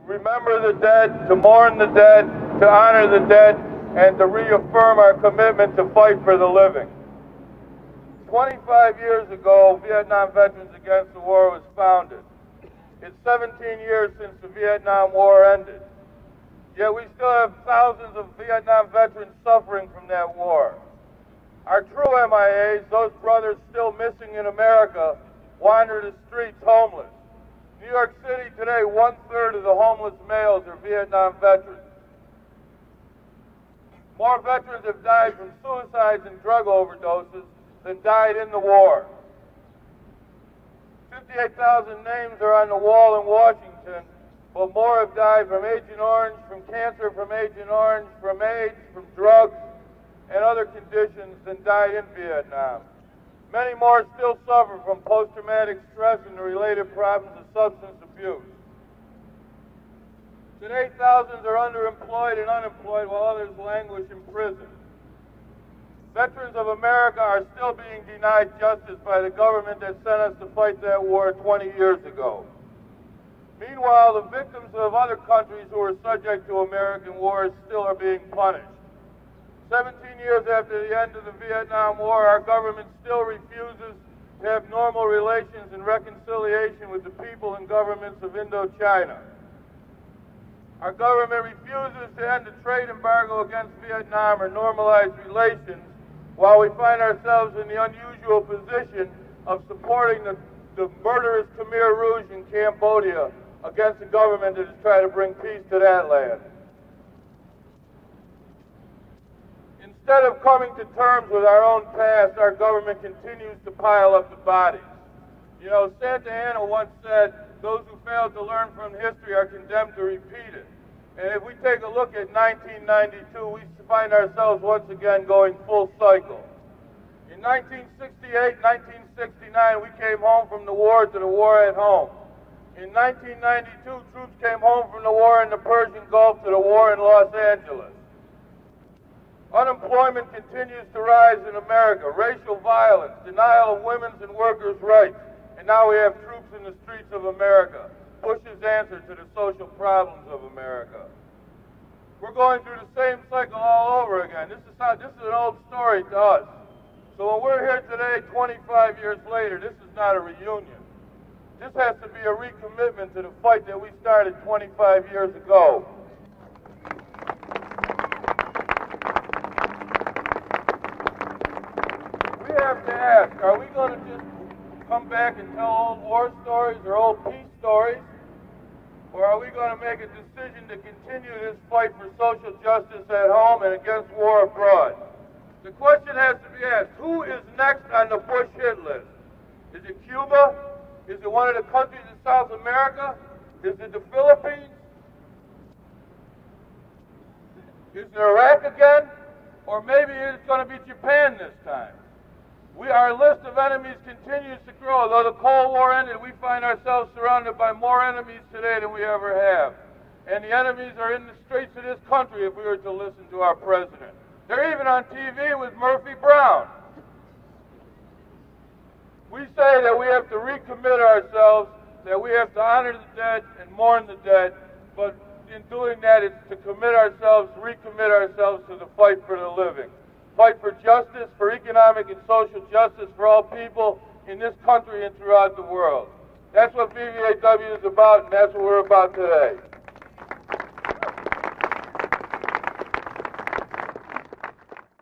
remember the dead, to mourn the dead, to honor the dead, and to reaffirm our commitment to fight for the living. 25 years ago, Vietnam Veterans Against the War was founded. It's 17 years since the Vietnam War ended. Yet we still have thousands of Vietnam veterans suffering from that war. Our true MIAs, those brothers still missing in America, wander the streets homeless. New York City today, 1/3 of the homeless males are Vietnam veterans. More veterans have died from suicides and drug overdoses than died in the war. 58,000 names are on the wall in Washington, but more have died from Agent Orange, from cancer from Agent Orange, from AIDS, from drugs, and other conditions than died in Vietnam. Many more still suffer from post-traumatic stress and the related problems of substance abuse. Today, thousands are underemployed and unemployed while others languish in prison. Veterans of America are still being denied justice by the government that sent us to fight that war 20 years ago. Meanwhile, the victims of other countries who were subject to American wars still are being punished. 17 years after the end of the Vietnam War, our government still refuses to have normal relations and reconciliation with the people and governments of Indochina. Our government refuses to end the trade embargo against Vietnam or normalize relations, while we find ourselves in the unusual position of supporting the murderous Khmer Rouge in Cambodia against a government that is trying to bring peace to that land. Instead of coming to terms with our own past, our government continues to pile up the bodies. You know, Santa Anna once said, those who fail to learn from history are condemned to repeat it. And if we take a look at 1992, we find ourselves once again going full cycle. In 1968, 1969, we came home from the war to the war at home. In 1992, troops came home from the war in the Persian Gulf to the war in Los Angeles. Unemployment continues to rise in America, racial violence, denial of women's and workers' rights, and now we have troops in the streets of America. Bush's answer to the social problems of America. We're going through the same cycle all over again. This is an old story to us. So when we're here today, 25 years later, this is not a reunion. This has to be a recommitment to the fight that we started 25 years ago. We have to ask, are we going to just come back and tell old war stories or old peace stories? Or are we going to make a decision to continue this fight for social justice at home and against war abroad? The question has to be asked, who is next on the Bush hit list? Is it Cuba? Is it one of the countries in South America? Is it the Philippines? Is it Iraq again? Or maybe it's going to be Japan this time. Our list of enemies continues to grow. Though the Cold War ended, we find ourselves surrounded by more enemies today than we ever have. And the enemies are in the streets of this country if we were to listen to our president. They're even on TV with Murphy Brown. We say that we have to recommit ourselves, that we have to honor the dead and mourn the dead, but in doing that, it's to recommit ourselves to the fight for the living. Fight for justice, for economic and social justice for all people in this country and throughout the world. That's what VVAW is about, and that's what we're about today.